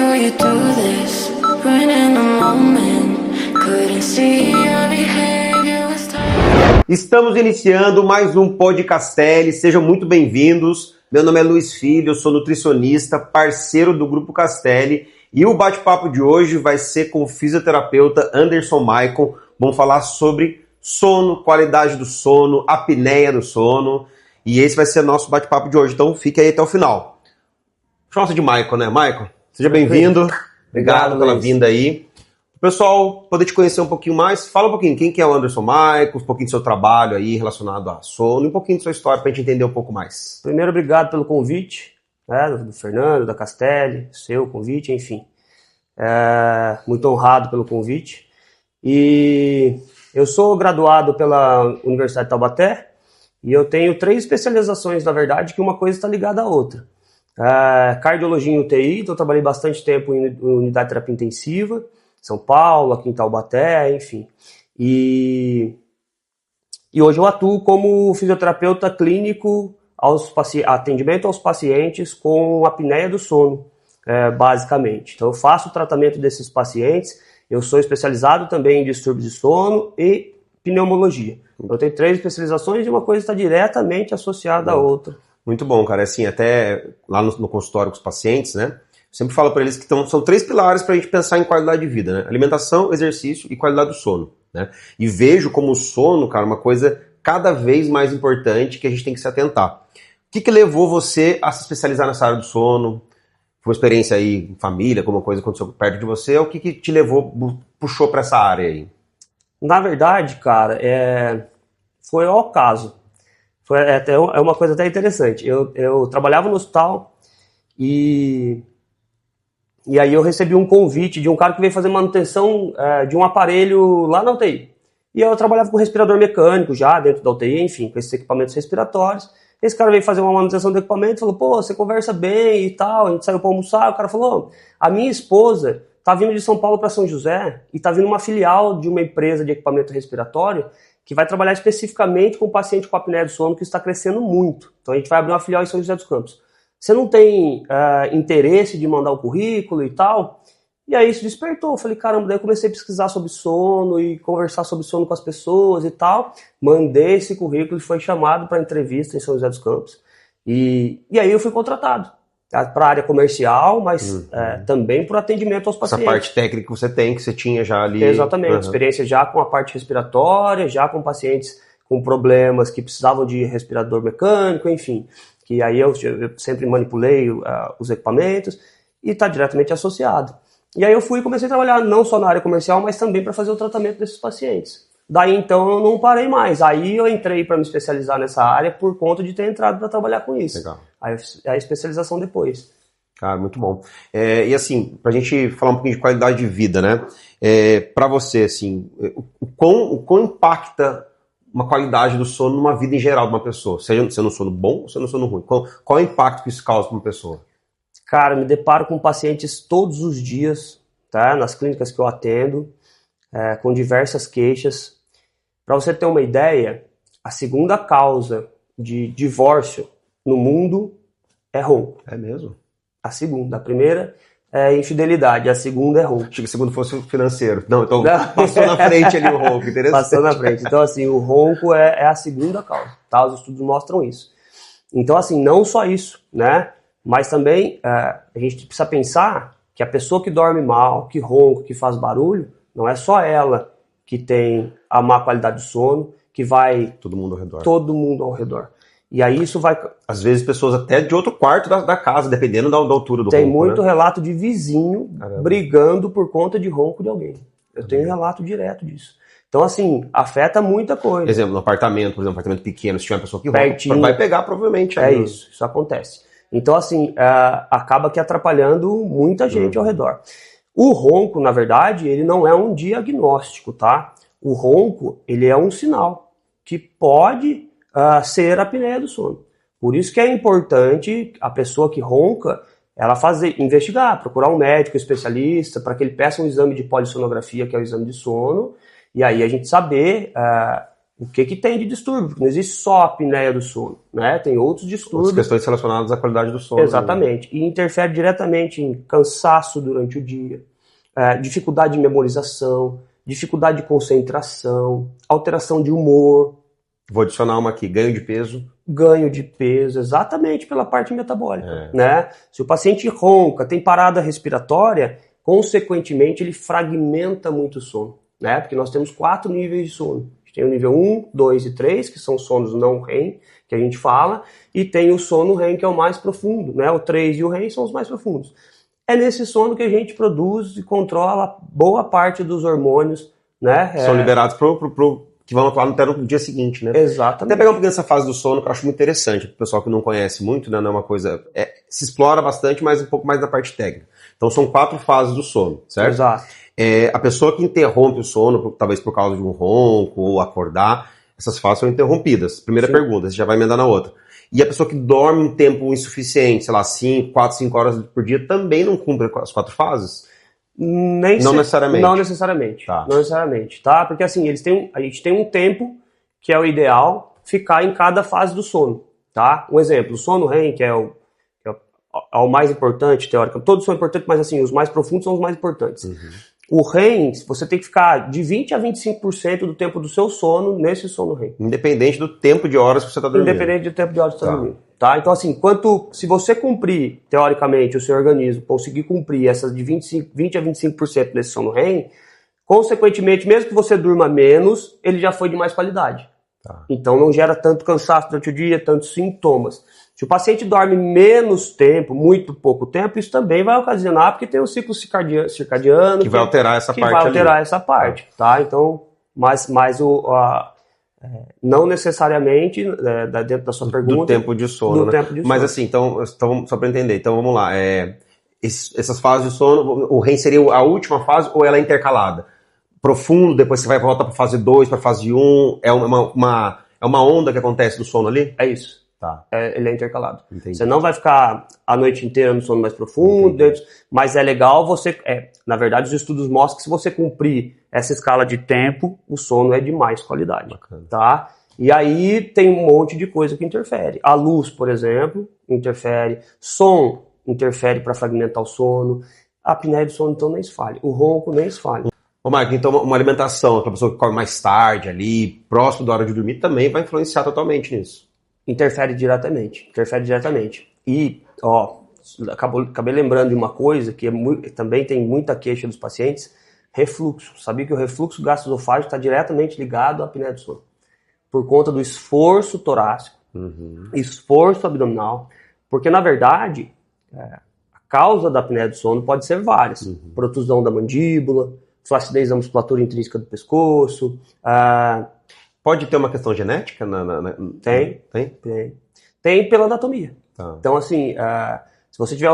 do you do this? When in the moment, couldn't see your behavior was tight. Estamos iniciando mais um Podcastelli, sejam muito bem-vindos. Meu nome é Luiz Filho, eu sou nutricionista, parceiro do Grupo Castelli, e o bate-papo de hoje vai ser com o fisioterapeuta Anderson Maicon. Vamos falar sobre sono, qualidade do sono, apneia do sono, e esse vai ser o nosso bate-papo de hoje, então fique aí até o final. Chama-se de Maicon, né? Maicon, seja bem-vindo. Obrigado pela vinda aí. O pessoal poder te conhecer um pouquinho mais, fala um pouquinho quem que é o Anderson Maicon, um pouquinho do seu trabalho aí relacionado a sono, e um pouquinho da sua história para a gente entender um pouco mais. Primeiro, obrigado pelo convite, né, do Fernando, da Castelli, seu convite, enfim. Muito honrado pelo convite. E eu sou graduado pela Universidade de Taubaté e eu tenho 3 especializações, na verdade, que uma coisa está ligada à outra. Cardiologia em UTI, então eu trabalhei bastante tempo em unidade de terapia intensiva, São Paulo, aqui em Taubaté, enfim. E hoje eu atuo como fisioterapeuta clínico atendimento aos pacientes com apneia do sono, basicamente. Então eu faço o tratamento desses pacientes, eu sou especializado também em distúrbios de sono e pneumologia. Eu tenho 3 especializações e uma coisa está diretamente associada à outra. Muito bom, cara. Assim, até lá no consultório com os pacientes, né? Eu sempre falo para eles que são 3 pilares para a gente pensar em qualidade de vida, né? Alimentação, exercício e qualidade do sono, né? E vejo como o sono, cara, uma coisa cada vez mais importante que a gente tem que se atentar. O que levou você a se especializar nessa área do sono? Foi uma experiência aí em família, alguma coisa aconteceu perto de você? Ou o que te levou, puxou para essa área aí? Na verdade, cara, foi ao caso. É uma coisa até interessante. Eu trabalhava no hospital e aí eu recebi um convite de um cara que veio fazer manutenção de um aparelho lá na UTI. E eu trabalhava com respirador mecânico já dentro da UTI, enfim, com esses equipamentos respiratórios. Esse cara veio fazer uma manutenção do equipamento e falou, pô, você conversa bem e tal. A gente saiu para almoçar, o cara falou, a minha esposa tá vindo de São Paulo para São José e tá vindo uma filial de uma empresa de equipamento respiratório que vai trabalhar especificamente com o paciente com apneia do sono, que está crescendo muito. Então a gente vai abrir uma filial em São José dos Campos. Você não tem interesse de mandar o currículo e tal? E aí isso despertou. Eu falei, caramba, daí eu comecei a pesquisar sobre sono e conversar sobre sono com as pessoas e tal. Mandei esse currículo e foi chamado para entrevista em São José dos Campos. E aí eu fui contratado para a área comercial, mas também para o atendimento aos pacientes. Essa parte técnica que você tinha já ali. Exatamente, experiência já com a parte respiratória, já com pacientes com problemas que precisavam de respirador mecânico, enfim. Que aí eu sempre manipulei os equipamentos e está diretamente associado. E aí eu fui e comecei a trabalhar não só na área comercial, mas também para fazer o tratamento desses pacientes. Daí então eu não parei mais. Aí eu entrei para me especializar nessa área por conta de ter entrado para trabalhar com isso. Legal. Aí eu fiz a especialização depois. Cara, muito bom. E assim, pra gente falar um pouquinho de qualidade de vida, né? Pra você, assim, o quão impacta uma qualidade do sono numa vida em geral de uma pessoa? Seja no sono bom ou seja no sono ruim? Qual é o impacto que isso causa para uma pessoa? Cara, me deparo com pacientes todos os dias, tá? Nas clínicas que eu atendo, com diversas queixas. Para você ter uma ideia, a segunda causa de divórcio no mundo é ronco. É mesmo? A segunda. A primeira é infidelidade, a segunda é ronco. Achei que o segundo fosse o financeiro. Não, então passou na frente ali o ronco, interessante. Passou na frente. Então, assim, o ronco é a segunda causa, tá? Os estudos mostram isso. Então, assim, não só isso, né? Mas também a gente precisa pensar que a pessoa que dorme mal, que ronca, que faz barulho, não é só ela que tem a má qualidade de sono, que vai... Todo mundo ao redor. E aí isso vai... Às vezes pessoas até de outro quarto da casa, dependendo da altura do ronco. Tem muito né? relato de vizinho brigando por conta de ronco de alguém. Eu tenho relato direto disso. Então, assim, afeta muita coisa. Por exemplo, no apartamento, apartamento pequeno, se tiver uma pessoa que ronca, vai pegar provavelmente. Isso acontece. Então, assim, acaba que atrapalhando muita gente ao redor. O ronco, na verdade, ele não é um diagnóstico, tá? O ronco, ele é um sinal que pode ser apneia do sono. Por isso que é importante a pessoa que ronca, ela investigar, procurar um médico especialista para que ele peça um exame de polissonografia, que é o exame de sono, e aí a gente saber o que tem de distúrbio, porque não existe só a apneia do sono, né? Tem outros distúrbios. As questões relacionadas à qualidade do sono. Exatamente. E interfere diretamente em cansaço durante o dia, dificuldade de memorização, dificuldade de concentração, alteração de humor. Vou adicionar uma aqui, ganho de peso. Ganho de peso, exatamente pela parte metabólica, né? Se o paciente ronca, tem parada respiratória, consequentemente ele fragmenta muito o sono, né? Porque nós temos 4 níveis de sono. A gente tem o nível 1, 2 e 3, que são sonos não REM, que a gente fala, e tem o sono REM, que é o mais profundo, né? O 3 e o REM são os mais profundos. É nesse sono que a gente produz e controla boa parte dos hormônios, né? São liberados que vão atuar no dia seguinte, né? Exatamente. Até pegar um pouquinho essa fase do sono, que eu acho muito interessante, pro pessoal que não conhece muito, né? Não é uma coisa... se explora bastante, mas um pouco mais da parte técnica. Então são 4 fases do sono, certo? Exato. A pessoa que interrompe o sono, talvez por causa de um ronco ou acordar, essas fases são interrompidas. Primeira pergunta, você já vai emendar na outra. E a pessoa que dorme um tempo insuficiente, sei lá, 4, 5 horas por dia, também não cumpre as 4 fases? Não necessariamente. Não necessariamente. Tá. Não necessariamente, tá? Porque assim, a gente tem um tempo que é o ideal ficar em cada fase do sono, tá? Um exemplo, o sono REM, que é o mais importante, teoricamente. Todos são importantes, mas assim, os mais profundos são os mais importantes. O REM, você tem que ficar de 20 a 25% do tempo do seu sono nesse sono REM. Independente do tempo de horas que você está dormindo. Independente do tempo de horas que você está dormindo. Tá? Então, assim, se você cumprir, teoricamente, o seu organismo conseguir cumprir essas de 20 a 25% desse sono REM, consequentemente, mesmo que você durma menos, ele já foi de mais qualidade. Tá. Então, não gera tanto cansaço durante o dia, tantos sintomas. Se o paciente dorme menos tempo, muito pouco tempo, isso também vai ocasionar, porque tem o ciclo circadiano... Que vai alterar essa parte ali. Que vai alterar essa parte, tá? Então, não necessariamente, dentro da sua pergunta... Do tempo de sono, né? Tempo de sono. Mas assim, então, só para entender, então vamos lá. Essas fases de sono, o REM seria a última fase ou ela é intercalada? Profundo, depois você vai voltar para fase 2, para fase 1, é uma onda que acontece do sono ali? É isso. Tá. Ele é intercalado. Entendi. Você não vai ficar a noite inteira no sono mais profundo, mas é legal você... na verdade, os estudos mostram que se você cumprir essa escala de tempo, o sono é de mais qualidade. Bacana. Tá? E aí tem um monte de coisa que interfere. A luz, por exemplo, interfere. Som interfere para fragmentar o sono. A apneia do sono, então, nem se fale. O ronco, nem se fale. Ô, Marco, então uma alimentação, a pessoa que come mais tarde ali, próximo da hora de dormir, também vai influenciar totalmente nisso. Interfere diretamente. E, acabei lembrando de uma coisa que também tem muita queixa dos pacientes, refluxo. Sabia que o refluxo gastroesofágico está diretamente ligado à apneia do sono. Por conta do esforço torácico, esforço abdominal, porque, na verdade, a causa da apneia do sono pode ser várias. Protusão da mandíbula, flacidez da musculatura intrínseca do pescoço... Pode ter uma questão genética? Tem pela anatomia. Tá. Então, assim, se você tiver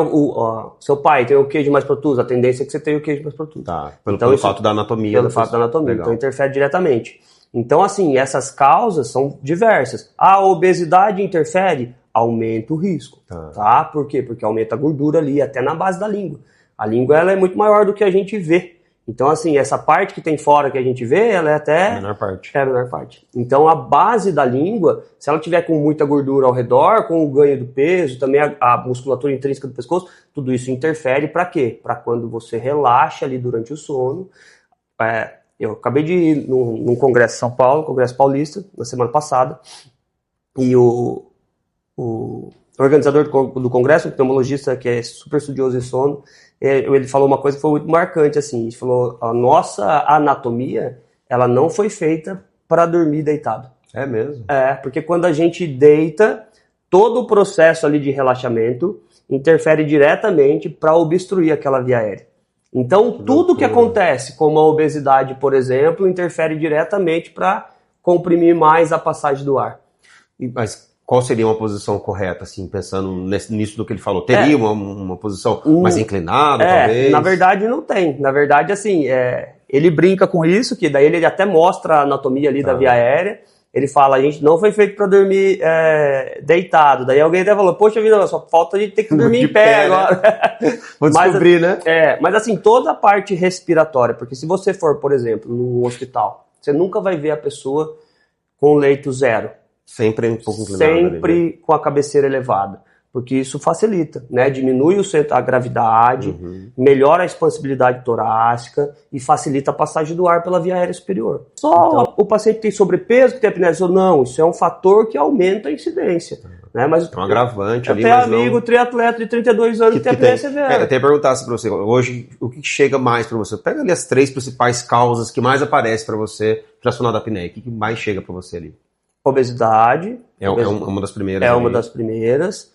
seu pai tem o queijo mais protuso, a tendência é que você tenha o queijo mais protuso. Tá. Pelo fato da anatomia. Pelo fato da anatomia. Legal. Então, interfere diretamente. Então, assim, essas causas são diversas. A obesidade interfere? Aumenta o risco. Tá? Por quê? Porque aumenta a gordura ali, até na base da língua. A língua ela é muito maior do que a gente vê. Então, assim, essa parte que tem fora que a gente vê, ela é até... A menor parte. É a menor parte. Então, a base da língua, se ela tiver com muita gordura ao redor, com o ganho do peso, também a musculatura intrínseca do pescoço, tudo isso interfere para quê? Para quando você relaxa ali durante o sono. Eu acabei de ir num congresso em São Paulo, Congresso Paulista, na semana passada, e o organizador do congresso, um pneumologista que é super estudioso de sono, ele falou uma coisa que foi muito marcante, assim, ele falou, a nossa anatomia, ela não foi feita para dormir deitado. É mesmo? Porque quando a gente deita, todo o processo ali de relaxamento interfere diretamente para obstruir aquela via aérea. Então, tudo que acontece, como a obesidade, por exemplo, interfere diretamente para comprimir mais a passagem do ar. Mas qual seria uma posição correta, assim, pensando nisso do que ele falou? Teria uma posição mais inclinada, talvez? Na verdade, não tem. Na verdade, assim, ele brinca com isso, que daí ele até mostra a anatomia ali da via aérea. Ele fala, a gente não foi feito para dormir deitado. Daí alguém até falou, poxa vida, só falta a gente ter que dormir em pé agora. Né? Vou descobrir, né? Mas assim, toda a parte respiratória, porque se você for, por exemplo, num hospital, você nunca vai ver a pessoa com leito zero. Sempre um pouco inclinado. Ali, né? Sempre com a cabeceira elevada. Porque isso facilita, né? Diminui a gravidade, melhora a expansibilidade torácica e facilita a passagem do ar pela via aérea superior. Só Então, o paciente que tem sobrepeso, que tem apneia, não, isso é um fator que aumenta a incidência. Né? Mas é um agravante ali, até mas amigo, não... triatleta de 32 anos que tem apneia severa. Eu até perguntasse para você, hoje, o que chega mais para você? Pega ali as 3 principais causas que mais aparecem para você relacionado à apneia. O que mais chega para você ali? Obesidade. É uma das primeiras. É uma das primeiras.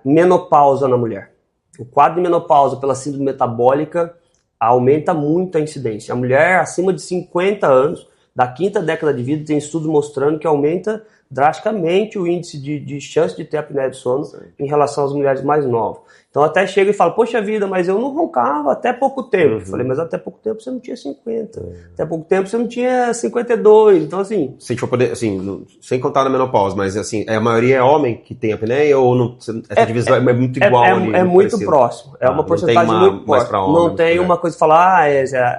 Menopausa na mulher. O quadro de menopausa pela síndrome metabólica aumenta muito a incidência. A mulher acima de 50 anos, da 5ª década de vida, tem estudos mostrando que aumenta drasticamente o índice de chance de ter apneia de sono em relação às mulheres mais novas. Então até chega e fala, poxa vida, mas eu não roncava até pouco tempo. Eu falei, mas até pouco tempo você não tinha 50. Até pouco tempo você não tinha 52. Então assim... Se a gente for poder, assim, sem contar na menopausa, mas assim, a maioria é homem que tem apneia ou não, essa divisão é muito igual ali? É muito próximo. É uma porcentagem muito próxima. Não tem uma coisa que fala,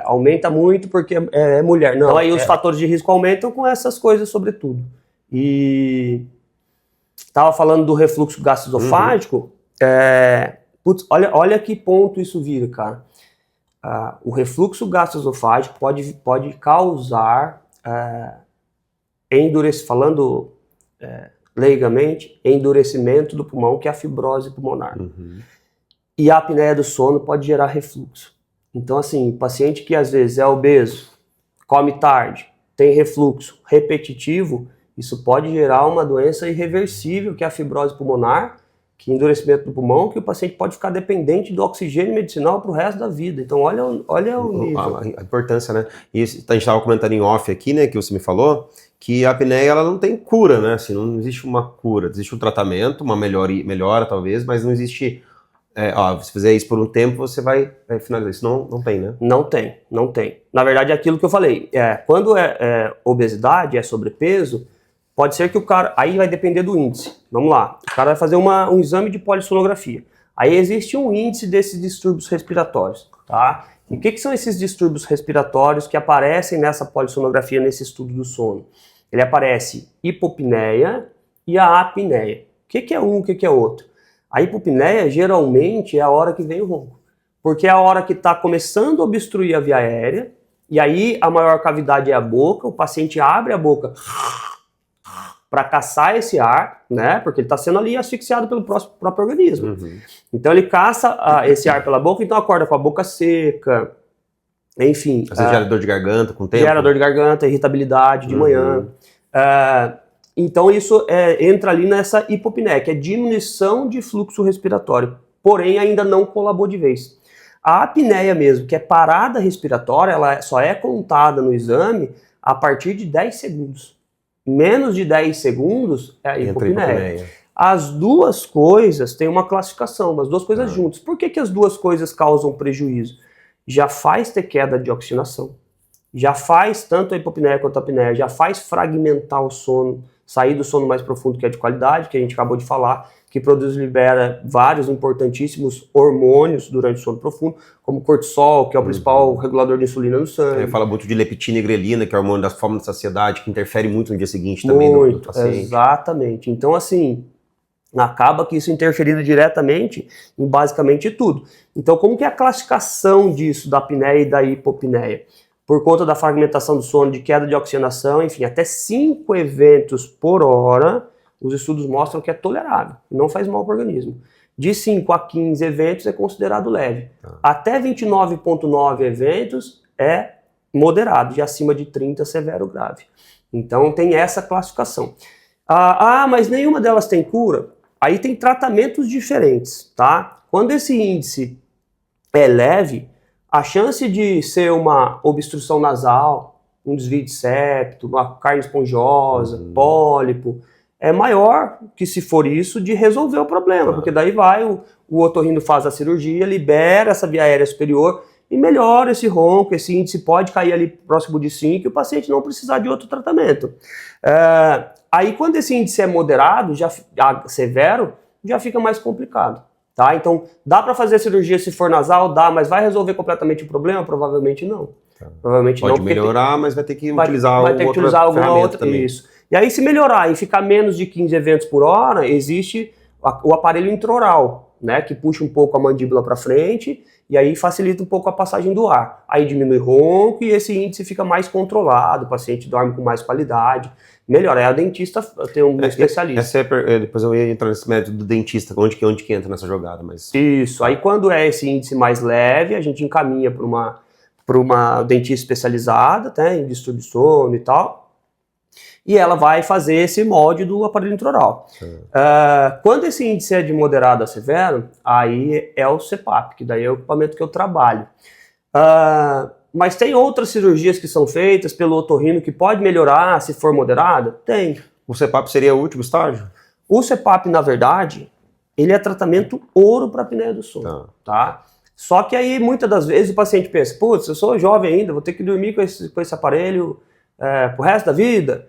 aumenta muito porque é mulher. Não, então aí os fatores de risco aumentam com essas coisas sobretudo. E estava falando do refluxo gastroesofágico, olha que ponto isso vira, cara. O refluxo gastroesofágico pode causar, falando leigamente, endurecimento do pulmão, que é a fibrose pulmonar. E a apneia do sono pode gerar refluxo. Então, assim, paciente que às vezes é obeso, come tarde, tem refluxo repetitivo, isso pode gerar uma doença irreversível, que é a fibrose pulmonar, que é endurecimento do pulmão, que o paciente pode ficar dependente do oxigênio medicinal para o resto da vida. Então, olha o nível. A importância, né? E a gente estava comentando em off aqui, né, que você me falou, que a apneia ela não tem cura, né? Assim, não existe uma cura. Existe um tratamento, uma melhora talvez, mas não existe... se fizer isso por um tempo, você vai finalizar. Isso não tem, né? Não tem. Na verdade, é aquilo que eu falei. Quando é obesidade, é sobrepeso, pode ser que o cara... Aí vai depender do índice. Vamos lá. O cara vai fazer um exame de polissonografia. Aí existe um índice desses distúrbios respiratórios, tá? E o que são esses distúrbios respiratórios que aparecem nessa polissonografia, nesse estudo do sono? Ele aparece hipopneia e a apneia. O que é um, o que é outro? A hipopneia, geralmente, é a hora que vem o ronco. Porque é a hora que está começando a obstruir a via aérea, e aí a maior cavidade é a boca, o paciente abre a boca para caçar esse ar, né? Porque ele está sendo ali asfixiado pelo próprio organismo. Então ele caça esse ar pela boca, então acorda com a boca seca, enfim. Às vezes gera dor de garganta com o tempo. Gera dor de garganta, irritabilidade de manhã. Então isso entra ali nessa hipopneia, que é diminuição de fluxo respiratório, porém ainda não colabou de vez. A apneia mesmo, que é parada respiratória, ela só é contada no exame a partir de 10 segundos. Menos de 10 segundos é a hipopneia. As duas coisas têm uma classificação, as duas coisas juntas. Por que as duas coisas causam prejuízo? Já faz ter queda de oxigenação, já faz tanto a hipopneia quanto a apneia, já faz fragmentar o sono, sair do sono mais profundo, que é de qualidade, que a gente acabou de falar, que libera vários importantíssimos hormônios durante o sono profundo, como cortisol, que é o principal regulador de insulina no sangue. Fala muito de leptina e grelina, que é o hormônio da fome e da saciedade, que interfere muito no dia seguinte também no paciente. Exatamente. Então, assim, acaba que isso interferindo diretamente em basicamente tudo. Então, como que é a classificação disso, da apneia e da hipopneia? Por conta da fragmentação do sono, de queda de oxigenação, enfim, até 5 eventos por hora, os estudos mostram que é tolerável, não faz mal para o organismo. De 5 a 15 eventos é considerado leve. Até 29,9 eventos é moderado, de acima de 30 severo grave. Então tem essa classificação. Mas nenhuma delas tem cura? Aí tem tratamentos diferentes, tá? Quando esse índice é leve, a chance de ser uma obstrução nasal, um desvio de septo, uma carne esponjosa, pólipo, é maior que se for isso de resolver o problema, porque daí vai, o otorrino faz a cirurgia, libera essa via aérea superior e melhora esse ronco, esse índice pode cair ali próximo de 5 e o paciente não precisar de outro tratamento. Aí quando esse índice é moderado, severo, já fica mais complicado. Tá? Então, dá para fazer a cirurgia se for nasal? Dá, mas vai resolver completamente o problema? Provavelmente não. Provavelmente Pode não, melhorar, mas vai ter que utilizar vai ter que utilizar alguma outra também. Isso. E aí, se melhorar e ficar menos de 15 eventos por hora, existe o aparelho intraoral, né, que puxa um pouco a mandíbula para frente e aí facilita um pouco a passagem do ar. Aí diminui ronco e esse índice fica mais controlado, o paciente dorme com mais qualidade. Melhor, aí a dentista tem um especialista. Depois eu ia entrar nesse método do dentista, onde que entra nessa jogada. Mas... Isso, aí quando é esse índice mais leve, a gente encaminha para uma dentista especializada, né, em distúrbio de sono e tal, e ela vai fazer esse molde do aparelho intraoral. Quando esse índice é de moderado a severo, aí é o CPAP, que daí é o equipamento que eu trabalho. Mas tem outras cirurgias que são feitas pelo otorrino que pode melhorar se for moderada? Tem. O CPAP seria o último estágio? O CPAP, na verdade, ele é tratamento ouro para apneia do sono. Tá? Só que aí, muitas das vezes, o paciente pensa, putz, eu sou jovem ainda, vou ter que dormir com esse aparelho pro resto da vida?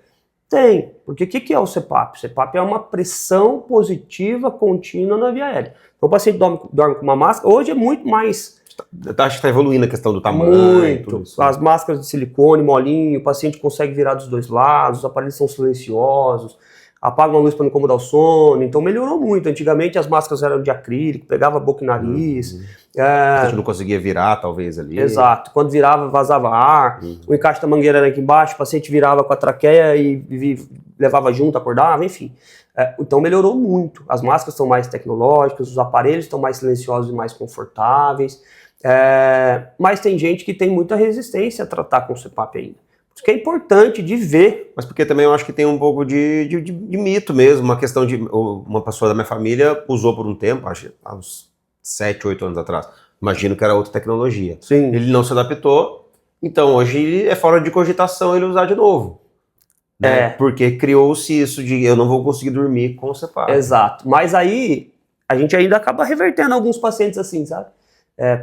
Tem, porque o que é o CPAP? O CPAP é uma pressão positiva contínua na via aérea. Então o paciente dorme com uma máscara, hoje é muito mais... Acho que está evoluindo a questão do tamanho. Muito. As máscaras de silicone, molinho, o paciente consegue virar dos dois lados, os aparelhos são silenciosos, apagam a luz para não incomodar o sono, então melhorou muito. Antigamente as máscaras eram de acrílico, pegava boca e nariz. A gente não conseguia virar, talvez, ali. Exato. Quando virava, vazava ar. O encaixe da mangueira era aqui embaixo, o paciente virava com a traqueia e levava junto, acordava, enfim. Então melhorou muito. As máscaras são mais tecnológicas, os aparelhos estão mais silenciosos e mais confortáveis. Mas tem gente que tem muita resistência a tratar com o CPAP ainda. Por isso que é importante de ver. Mas porque também eu acho que tem um pouco de mito mesmo, uma questão de... Uma pessoa da minha família usou por um tempo, acho há uns 7, 8 anos atrás. Imagino que era outra tecnologia. Sim. Ele não se adaptou, então hoje é fora de cogitação ele usar de novo. Né? Porque criou-se isso de eu não vou conseguir dormir com o CPAP. Exato. Mas aí a gente ainda acaba revertendo alguns pacientes assim, sabe?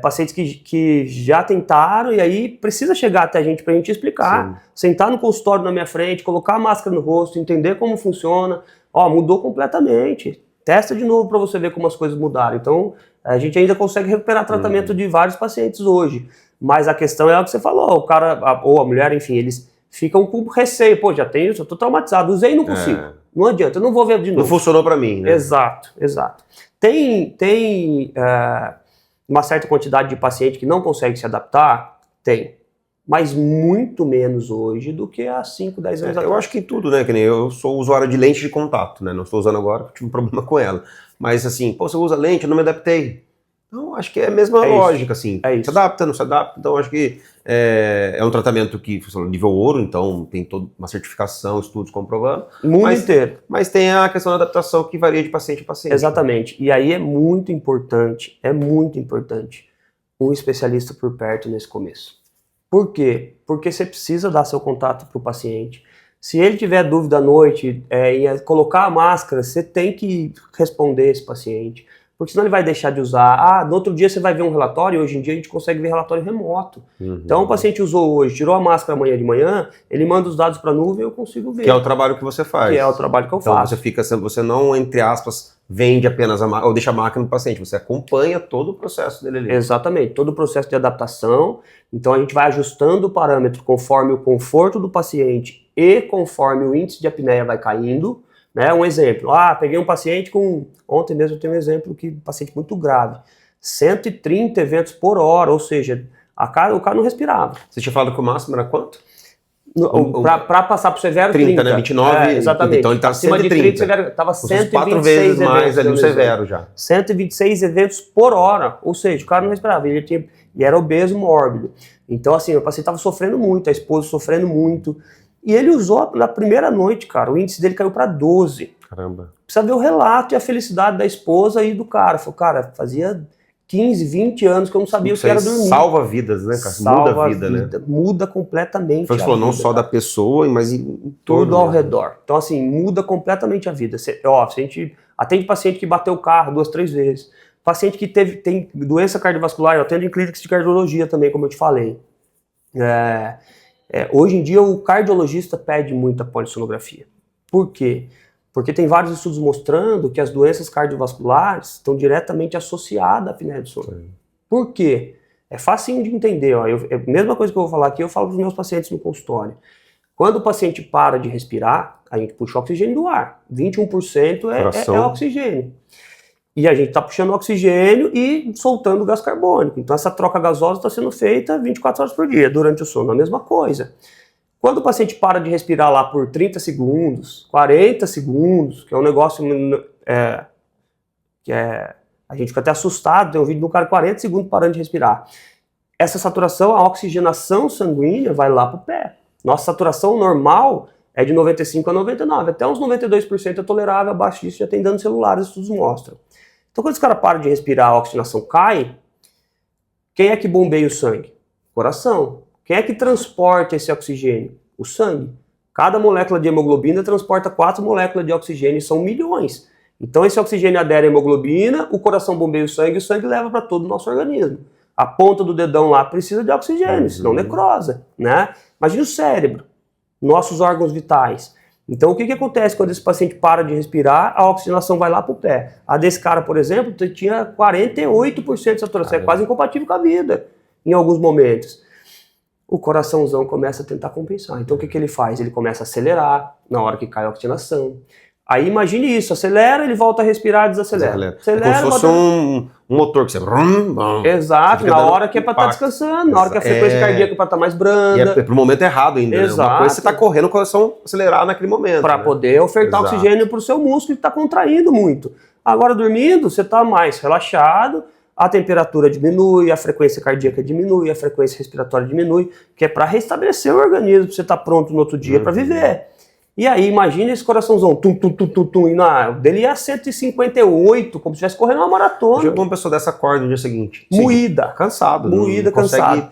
Pacientes que já tentaram e aí precisa chegar até a gente pra gente explicar. Sim. Sentar no consultório na minha frente, colocar a máscara no rosto, entender como funciona. Ó, mudou completamente. Testa de novo para você ver como as coisas mudaram. Então, a gente ainda consegue recuperar tratamento de vários pacientes hoje. Mas a questão é o que você falou, o cara ou a mulher, enfim, eles ficam com receio. Pô, já tenho, eu tô traumatizado, usei e não consigo. Não adianta, eu não vou ver de novo. Não funcionou para mim, né? Exato, exato. Tem uma certa quantidade de paciente que não consegue se adaptar? Tem. Mas muito menos hoje do que há 5, 10 anos atrás. Eu acho que tudo, né? Que nem eu sou usuário de lente de contato, né? Não estou usando agora, porque tive um problema com ela. Mas assim, pô, você usa lente, eu não me adaptei. Então, acho que é a mesma lógica, assim. Se adapta, não se adapta. Então, acho que é um tratamento que, nível ouro, então tem toda uma certificação, estudos comprovando. O mundo inteiro. Mas tem a questão da adaptação que varia de paciente a paciente. Exatamente. Né? E aí é muito importante um especialista por perto nesse começo. Por quê? Porque você precisa dar seu contato para o paciente. Se ele tiver dúvida à noite em colocar a máscara, você tem que responder esse paciente. Porque senão ele vai deixar de usar. No outro dia você vai ver um relatório, e hoje em dia a gente consegue ver relatório remoto. Então o paciente usou hoje, tirou a máscara amanhã de manhã, ele manda os dados para a nuvem e eu consigo ver. Que é o trabalho que você faz. Que é o trabalho que eu faço. Então você não, entre aspas, vende apenas ou deixa a máquina no paciente, você acompanha todo o processo dele ali. Exatamente, todo o processo de adaptação. Então a gente vai ajustando o parâmetro conforme o conforto do paciente e conforme o índice de apneia vai caindo. Né? Um exemplo, peguei um paciente com... Ontem mesmo eu tenho um exemplo que paciente muito grave. 130 eventos por hora, ou seja, o cara não respirava. Você tinha falado que o máximo era quanto? Para passar pro severo, 30, né? 29, exatamente. Então ele tá acima 130. De 30, severo, tava 126 4 vezes eventos mais ali no severo já. 126 eventos por hora, ou seja, o cara não respirava, e era obeso mórbido. Então assim, o paciente estava sofrendo muito, a esposa sofrendo muito, e ele usou na primeira noite, cara, o índice dele caiu para 12. Caramba. Precisa ver o relato e a felicidade da esposa e do cara. Falou, cara, fazia 15, 20 anos que eu não sabia o que era dormir. Salva vidas, né, cara? Muda a vida, né? Muda completamente Você falou, não só da pessoa, mas em tudo ao redor. Então, assim, muda completamente a vida. Se a gente atende paciente que bateu o carro 2, 3 vezes. Paciente que tem doença cardiovascular, eu atendo em clínicas de cardiologia também, como eu te falei. Hoje em dia, o cardiologista pede muita polissonografia. Por quê? Porque tem vários estudos mostrando que as doenças cardiovasculares estão diretamente associadas à apneia do sono. Por quê? É facinho de entender. Ó. A mesma coisa que eu vou falar aqui, eu falo para os meus pacientes no consultório. Quando o paciente para de respirar, a gente puxa o oxigênio do ar. 21% é oxigênio. E a gente está puxando oxigênio e soltando gás carbônico. Então essa troca gasosa está sendo feita 24 horas por dia, durante o sono. A mesma coisa. Quando o paciente para de respirar lá por 30 segundos, 40 segundos, que é um negócio a gente fica até assustado, tem um vídeo de um cara 40 segundos parando de respirar. Essa saturação, a oxigenação sanguínea vai lá para o pé. Nossa saturação normal é de 95 a 99, até uns 92% é tolerável, abaixo disso já tem danos celulares, estudos mostram. Então quando esse cara para de respirar, a oxigenação cai, quem é que bombeia o sangue? Coração. Quem é que transporta esse oxigênio? O sangue. Cada molécula de hemoglobina transporta 4 moléculas de oxigênio, são milhões. Então esse oxigênio adere à hemoglobina, o coração bombeia o sangue leva para todo o nosso organismo. A ponta do dedão lá precisa de oxigênio, senão necrosa, né? Imagina o cérebro, nossos órgãos vitais. Então o que acontece quando esse paciente para de respirar, a oxigenação vai lá para o pé. A desse cara, por exemplo, tinha 48% de saturação, é quase incompatível com a vida, em alguns momentos. O coraçãozão começa a tentar compensar. Então o que ele faz? Ele começa a acelerar na hora que cai a oxigenação. Aí imagine isso, acelera, ele volta a respirar, desacelera. Acelera, como se fosse um motor que você... Exato, na hora que é para estar descansando, na hora que a frequência cardíaca é para estar mais branda. E é pro momento errado ainda, Exato. Né? Uma coisa você está correndo o coração acelerar naquele momento. Para poder ofertar oxigênio para o seu músculo que está contraindo muito. Agora dormindo, você está mais relaxado, a temperatura diminui, a frequência cardíaca diminui, a frequência respiratória diminui, que é para restabelecer o organismo, para você estar pronto no outro dia para viver. E aí, imagina esse coraçãozão, o dele ia a 158, como se estivesse correndo uma maratona. Já uma pessoa dessa acorda no dia seguinte. Moída. Cansado. Moída, cansado.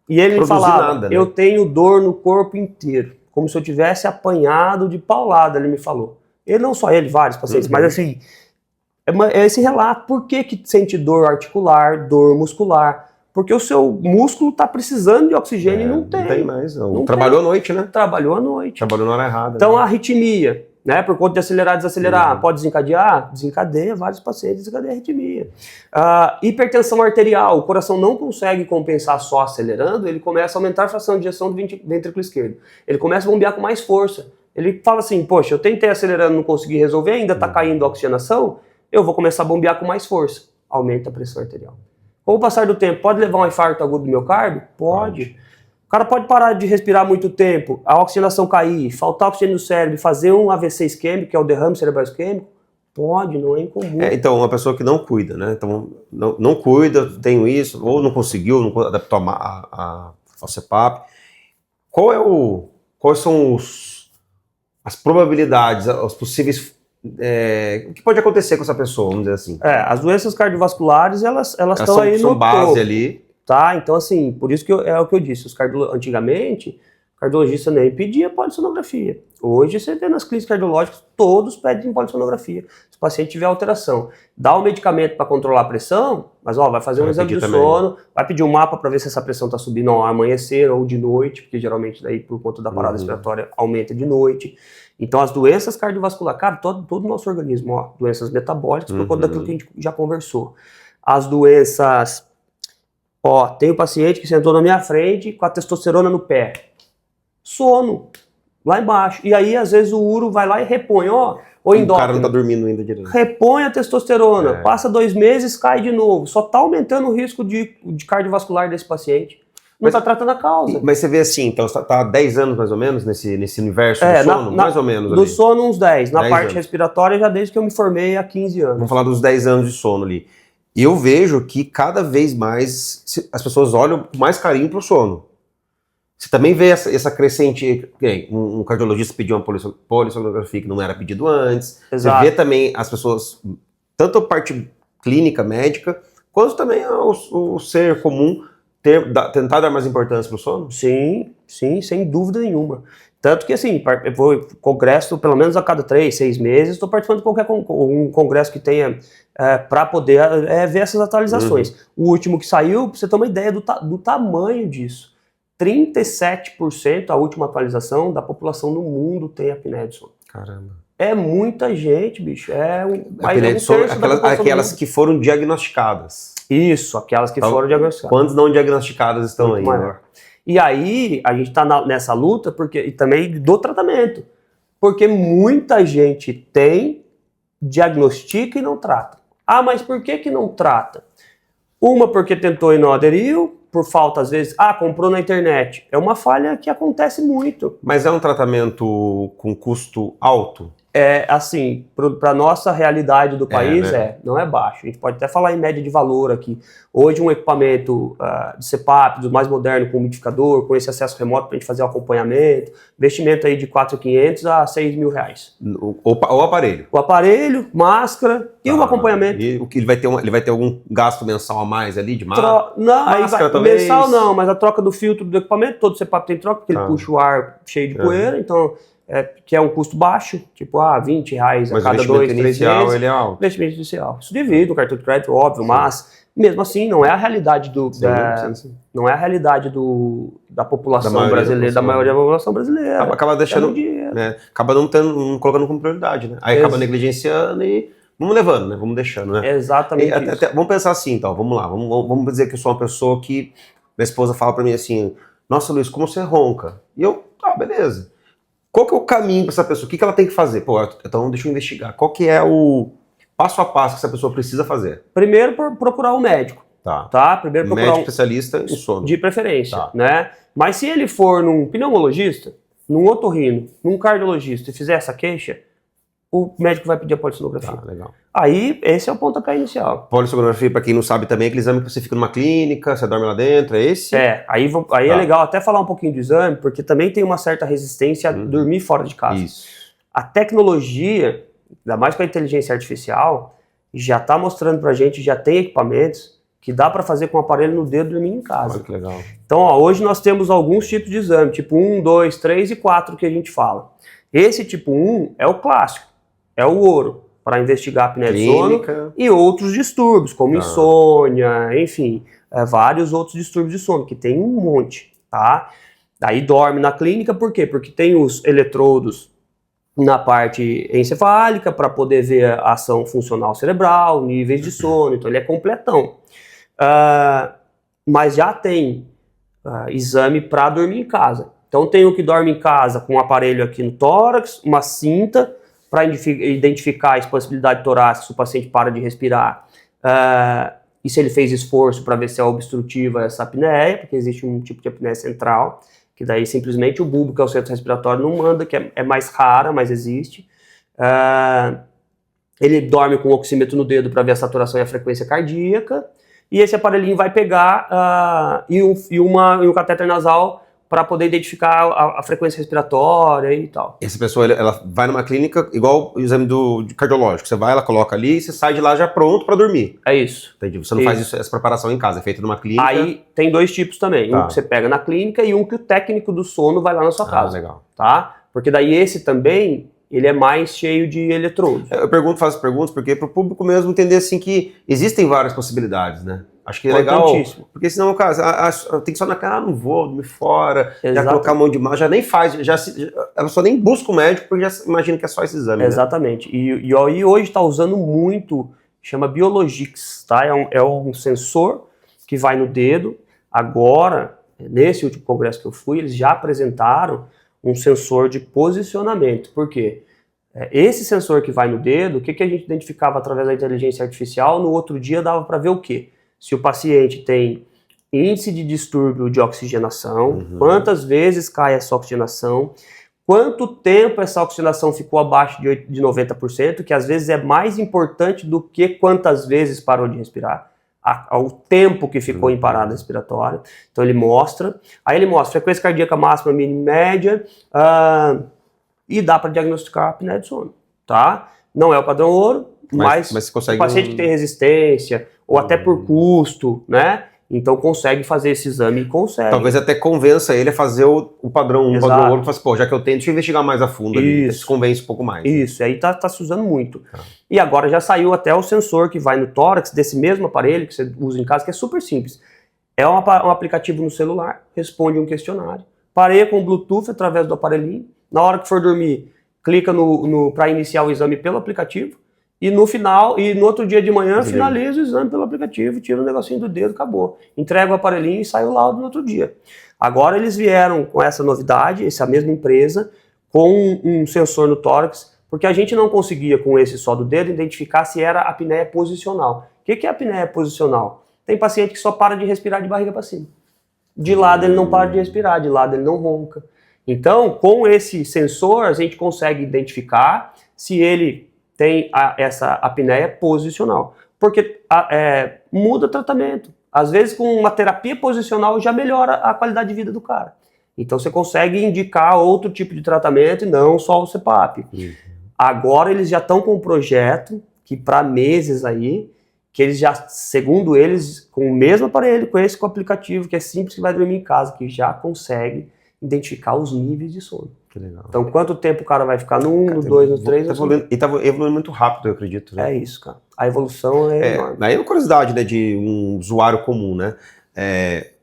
E ele me falava, nada, né? Eu tenho dor no corpo inteiro, como se eu tivesse apanhado de paulada, ele me falou. Ele, não só ele, vários pacientes, mas assim, é esse relato. Por que sente dor articular, dor muscular? Porque o seu músculo está precisando de oxigênio e não tem. Não tem mais. Não trabalhou à noite, né? Trabalhou à noite. Trabalhou na hora errada. Então, a arritmia, né? Por conta de acelerar, desacelerar, pode desencadear? Desencadeia, vários pacientes desencadeiam arritmia. Hipertensão arterial, o coração não consegue compensar só acelerando, ele começa a aumentar a fração de ejeção do ventrículo esquerdo. Ele começa a bombear com mais força. Ele fala assim, poxa, eu tentei acelerando, não consegui resolver, ainda está caindo a oxigenação, eu vou começar a bombear com mais força. Aumenta a pressão arterial. Com o passar do tempo, pode levar um infarto agudo do miocárdio? Pode. O cara pode parar de respirar muito tempo, a oxigenação cair, faltar oxigênio no cérebro, fazer um AVC isquêmico, que é o derrame cerebral isquêmico? Pode, não é incomum. Então, uma pessoa que não cuida, né? Então, não cuida, tenho isso, ou não conseguiu, não adaptou a CPAP. Quais são as probabilidades, os possíveis... o que pode acontecer com essa pessoa, vamos dizer assim? As doenças cardiovasculares, elas estão aí no base topo, ali. Tá? Então, assim, por isso que é o que eu disse. Antigamente, o cardiologista nem pedia polissonografia. Hoje, você vê nas clínicas cardiológicas, todos pedem polissonografia. Se o paciente tiver alteração, dá um medicamento para controlar a pressão, mas vai fazer um exame de sono, vai pedir um mapa para ver se essa pressão está subindo ao amanhecer ou de noite, porque geralmente daí, por conta da parada respiratória, aumenta de noite. Então, as doenças cardiovasculares, cara, todo o nosso organismo, doenças metabólicas, por conta daquilo que a gente já conversou. As doenças, tem um paciente que sentou na minha frente com a testosterona no pé. Sono, lá embaixo. E aí, às vezes, o uro vai lá e repõe, o endócrino. O cara não tá dormindo ainda direito. Repõe a testosterona, passa 2 meses, cai de novo. Só tá aumentando o risco de cardiovascular desse paciente. Não está tratando a causa. Mas você vê assim, então você está há 10 anos mais ou menos nesse universo do sono? Mais ou menos ali? Do sono uns 10. Na 10 parte anos. Respiratória já desde que eu me formei há 15 anos. Vamos falar dos 10 anos de sono ali. E eu vejo que cada vez mais as pessoas olham com mais carinho para o sono. Você também vê essa crescente... Um cardiologista pediu uma polissonografia que não era pedido antes. Exato. Você vê também as pessoas, tanto a parte clínica, médica, quanto também o ser comum, tentar dar mais importância para o sono? Sim, sem dúvida nenhuma. Tanto que, assim, eu vou congresso pelo menos a cada 3, 6 meses, estou participando de qualquer congresso que tenha para poder ver essas atualizações. O último que saiu, para você ter uma ideia do tamanho disso. 37%, a última atualização, da população no mundo tem apneia do sono. Caramba. É muita gente, bicho. Apneia de sono, aquelas que foram diagnosticadas. Isso, aquelas que foram diagnosticadas. Quantas não diagnosticadas estão muito aí? Maior. E aí, a gente está nessa luta e também do tratamento. Porque muita gente tem, diagnostica e não trata. Ah, mas por que não trata? Uma porque tentou e não aderiu, por falta às vezes, comprou na internet. É uma falha que acontece muito. Mas é um tratamento com custo alto? É assim, para nossa realidade do país, não é baixo. A gente pode até falar em média de valor aqui. Hoje um equipamento de CPAP, do mais moderno, com umidificador, com esse acesso remoto para a gente fazer o acompanhamento, investimento aí de 4.500 a 6 mil reais. O aparelho? O aparelho, máscara e o acompanhamento. E ele vai ter algum gasto mensal a mais ali de máscara? Máscara talvez? Mensal não, mas a troca do filtro do equipamento, todo CPAP tem troca, porque ele puxa o ar cheio de poeira, então... que é um custo baixo, tipo, R$20 a cada 2, 3 meses. Ele é alto. Investimento inicial. Isso divide o cartão de crédito, óbvio, mas mesmo assim não é a realidade não é a realidade da população brasileira, da maioria da população brasileira. Acaba deixando, acaba não colocando como prioridade, né? Aí acaba negligenciando e vamos levando, né? Vamos deixando, né? Exatamente. Vamos pensar assim, então, vamos lá, vamos dizer que eu sou uma pessoa que minha esposa fala pra mim assim: nossa, Luiz, como você ronca? E eu, beleza. Qual que é o caminho para essa pessoa? O que ela tem que fazer? Então deixa eu investigar. Qual que é o passo a passo que essa pessoa precisa fazer? Primeiro, procurar um médico. Tá? Primeiro procurar médico especialista em sono. De preferência, né? Mas se ele for num pneumologista, num otorrino, num cardiologista e fizer essa queixa, o médico vai pedir a polissonografia. Legal. Aí, esse é o pontapé inicial. Polissonografia, para quem não sabe também, é aquele exame que você fica numa clínica, você dorme lá dentro, é esse? Aí é legal até falar um pouquinho do exame, porque também tem uma certa resistência a dormir fora de casa. Isso. A tecnologia, ainda mais com a inteligência artificial, já está mostrando pra gente, já tem equipamentos que dá para fazer com o aparelho no dedo dormir em casa. Olha que legal. Então, hoje nós temos alguns tipos de exame, tipo 1, 2, 3 e 4 que a gente fala. Esse tipo 1 é o clássico, é o ouro, para investigar a apneia de sono e outros distúrbios, como insônia, enfim, vários outros distúrbios de sono, que tem um monte, tá? Daí dorme na clínica, por quê? Porque tem os eletrodos na parte encefálica para poder ver a ação funcional cerebral, níveis de sono, então ele é completão. Mas já tem exame para dormir em casa. Então tem o que dorme em casa com um aparelho aqui no tórax, uma cinta, para identificar a expansibilidade torácica, se o paciente para de respirar, e se ele fez esforço para ver se é obstrutiva essa apneia, porque existe um tipo de apneia central, que daí simplesmente o bulbo, que é o centro respiratório, não manda, que é mais rara, mas existe. Ele dorme com o oxímetro no dedo para ver a saturação e a frequência cardíaca, e esse aparelhinho vai pegar e um catéter nasal para poder identificar a frequência respiratória e tal. Essa pessoa, ela vai numa clínica, igual o exame de cardiológico. Você vai, ela coloca ali e você sai de lá já pronto para dormir. É isso. Entendi. Você não faz essa preparação em casa, é feita numa clínica. Aí tem dois tipos também. Um que você pega na clínica e um que o técnico do sono vai lá na sua casa. Legal. Tá? Porque daí esse também, ele é mais cheio de eletrodos. Eu faço perguntas porque para o público mesmo entender assim que existem várias possibilidades, né? Acho que é legal, porque senão, cara, tem que só na cara, não vou, dormir fora, já colocar a mão de mão, já nem faz, a pessoa nem busca o médico porque já imagina que é só esse exame. Exatamente, né? E hoje está usando muito, chama Biologix, tá? É um sensor que vai no dedo. Agora, nesse último congresso que eu fui, eles já apresentaram um sensor de posicionamento. Por quê? Esse sensor que vai no dedo, o que a gente identificava através da inteligência artificial, no outro dia dava para ver o quê? Se o paciente tem índice de distúrbio de oxigenação, quantas vezes cai essa oxigenação, quanto tempo essa oxigenação ficou abaixo de 90%, que às vezes é mais importante do que quantas vezes parou de respirar, o tempo que ficou em parada respiratória. Então ele mostra, frequência cardíaca máxima, mínima e média, e dá para diagnosticar a apneia de sono, tá? Não é o padrão ouro, mas você consegue o paciente que tem resistência, ou até por custo, né? Então consegue fazer esse exame e consegue. Talvez até convença ele a fazer o padrão 1, o padrão ouro, e fala já que eu tenho, deixa eu investigar mais a fundo, se convence um pouco mais. Isso, aí tá se usando muito. E agora já saiu até o sensor que vai no tórax desse mesmo aparelho que você usa em casa, que é super simples. É um aplicativo no celular, responde um questionário, pareia com o Bluetooth através do aparelhinho, na hora que for dormir, clica para iniciar o exame pelo aplicativo, e no final, e no outro dia de manhã, finaliza o exame pelo aplicativo, tira o negocinho do dedo, acabou. Entrega o aparelhinho e sai o laudo no outro dia. Agora eles vieram com essa novidade, essa mesma empresa, com um sensor no tórax, porque a gente não conseguia, com esse só do dedo, identificar se era apneia posicional. O que é apneia posicional? Tem paciente que só para de respirar de barriga para cima. De lado ele não para de respirar, de lado ele não ronca. Então, com esse sensor, a gente consegue identificar se ele tem essa apneia posicional. Porque muda o tratamento. Às vezes, com uma terapia posicional, já melhora a qualidade de vida do cara. Então, você consegue indicar outro tipo de tratamento e não só o CPAP. Agora, eles já estão com um projeto que, para meses aí, que eles já, segundo eles, com o mesmo aparelho, com esse aplicativo, que é simples, que vai dormir em casa, que já consegue identificar os níveis de sono. Que legal. Então, quanto tempo o cara vai ficar no 1, no 2, no 3... E tá evoluindo muito rápido, eu acredito. Né? É isso, cara. A evolução é enorme. Aí é uma curiosidade, né, de um usuário comum, né?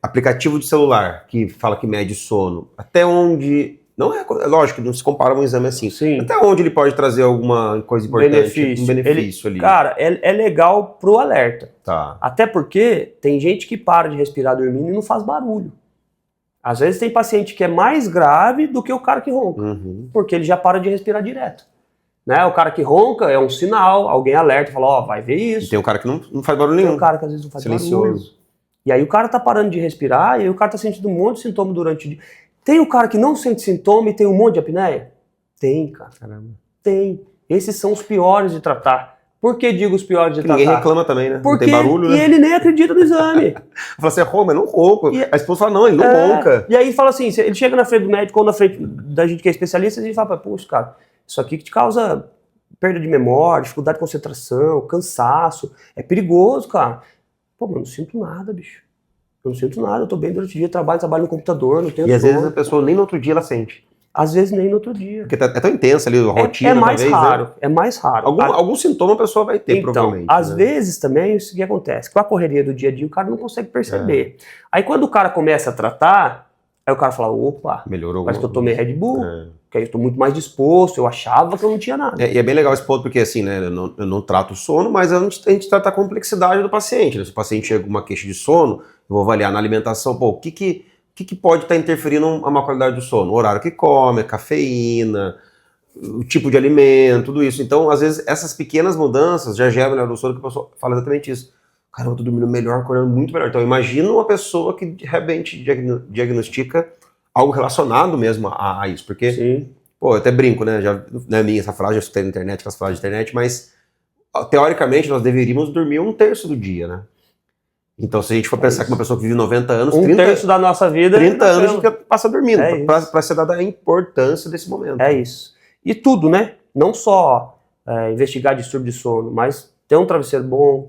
Aplicativo de celular que fala que mede sono, até onde... Não é lógico, não se compara um exame assim. Sim. Até onde ele pode trazer alguma coisa importante, um benefício ali. Cara, é legal pro alerta. Tá. Até porque tem gente que para de respirar dormindo e não faz barulho. Às vezes tem paciente que é mais grave do que o cara que ronca, porque ele já para de respirar direto. Né? O cara que ronca é um sinal, alguém alerta e fala, ó, vai ver isso. E tem um cara que não faz barulho nenhum. Tem um cara que às vezes não faz silencioso. Barulho. E aí o cara tá parando de respirar e aí o cara tá sentindo um monte de sintoma durante o dia. Tem o cara que não sente sintoma e tem um monte de apneia? Tem, cara. Caramba. Tem. Esses são os piores de tratar. Por que digo os piores de tratar? Ninguém reclama também, né? Porque, não tem barulho, né? E ele nem acredita no exame. Fala assim, mas não ronco. A esposa fala, não, ele não ronca. E aí fala assim, ele chega na frente do médico ou na frente da gente que é especialista e a gente fala, puxa, cara, isso aqui que te causa perda de memória, dificuldade de concentração, cansaço. É perigoso, cara. Pô, mas eu não sinto nada, bicho. Eu não sinto nada, eu tô bem durante o dia, trabalho no computador, não tenho sono. E às vezes a pessoa nem no outro dia ela sente. Às vezes nem no outro dia. Porque é tão intensa ali a rotina. É mais talvez, raro, né? é mais raro. Algum sintoma a pessoa vai ter, então, provavelmente. Às né? vezes também isso que acontece. Com a correria do dia a dia, o cara não consegue perceber. Aí quando o cara começa a tratar, aí o cara fala, opa, melhorou. parece que eu tomei Red Bull, que aí eu tô muito mais disposto, eu achava que eu não tinha nada. E é bem legal esse ponto, porque assim, né, eu não trato o sono, mas a gente trata a complexidade do paciente. Né? Se o paciente chega com uma queixa de sono, eu vou avaliar na alimentação, pô, o que pode estar interferindo na má qualidade do sono? O horário que come, a cafeína, o tipo de alimento, tudo isso. Então, às vezes, essas pequenas mudanças já geram melhor do sono, que a pessoa fala exatamente isso. Caramba, eu tô dormindo melhor, acordando muito melhor. Então, imagina uma pessoa que de repente diagnostica algo relacionado mesmo a isso. Porque, Sim. Pô, eu até brinco, né? Já, não é minha essa frase, já escutei na internet, aquelas frases de internet, mas teoricamente nós deveríamos dormir 1/3 do dia, né? Então, se a gente for pensar que uma pessoa que vive 90 anos, 1/3 da nossa vida 30 anos a gente passa dormindo, para ser dada a importância desse momento. É isso. E tudo, né? Não só investigar distúrbio de sono, mas ter um travesseiro bom,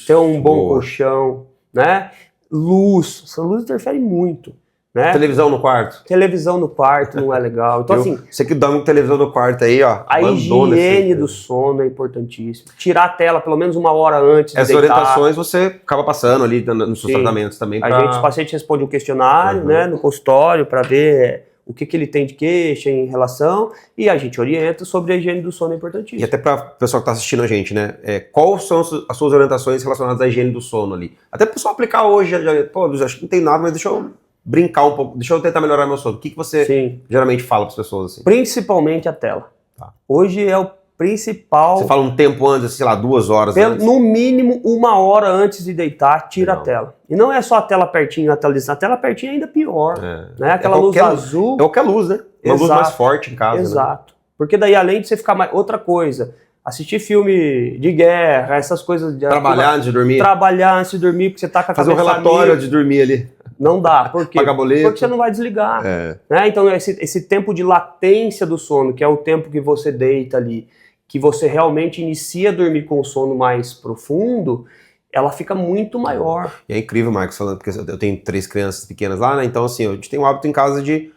ter um bom colchão, né? Luz. Essa luz interfere muito. Né? Televisão no quarto. Televisão no quarto não é legal. Então, assim, você que dorme com televisão no quarto aí, ó. A higiene do sono é importantíssima. Tirar a tela pelo menos 1 hora antes de Essas deitar. orientações você acaba passando ali nos seus tratamentos também. Os pacientes respondem um questionário, né, no consultório para ver o que ele tem de queixa em relação, e a gente orienta sobre a higiene do sono, é importantíssimo. E até para o pessoal que está assistindo a gente, né? Quais são as suas orientações relacionadas à higiene do sono ali? Até para o pessoal aplicar hoje, pô, acho que não tem nada, mas deixa eu brincar um pouco, deixa eu tentar melhorar meu sono. O que você geralmente fala para as pessoas assim? Principalmente a tela. Tá. Hoje é o principal... Você fala um tempo antes, sei lá, 2 horas antes? No mínimo 1 hora antes de deitar, tira a tela. E não é só a tela pertinho, a tela distante. A tela pertinho é ainda pior. Né? Aquela luz azul... É qualquer luz, né? Uma luz mais forte em casa. Exato. Né? Porque daí, além de você ficar mais... Outra coisa, assistir filme de guerra, essas coisas... Trabalhar antes de dormir. Trabalhar antes de dormir, porque você tá com a fazer um relatório antes de dormir ali. Não dá. Por quê? Pagar boleto. Porque você não vai desligar. Né? Então, esse tempo de latência do sono, que é o tempo que você deita ali, que você realmente inicia a dormir com o sono mais profundo, ela fica muito maior. E é incrível, Marcos, falando, porque eu tenho 3 crianças pequenas lá, né? Então, assim, a gente tem o hábito em casa de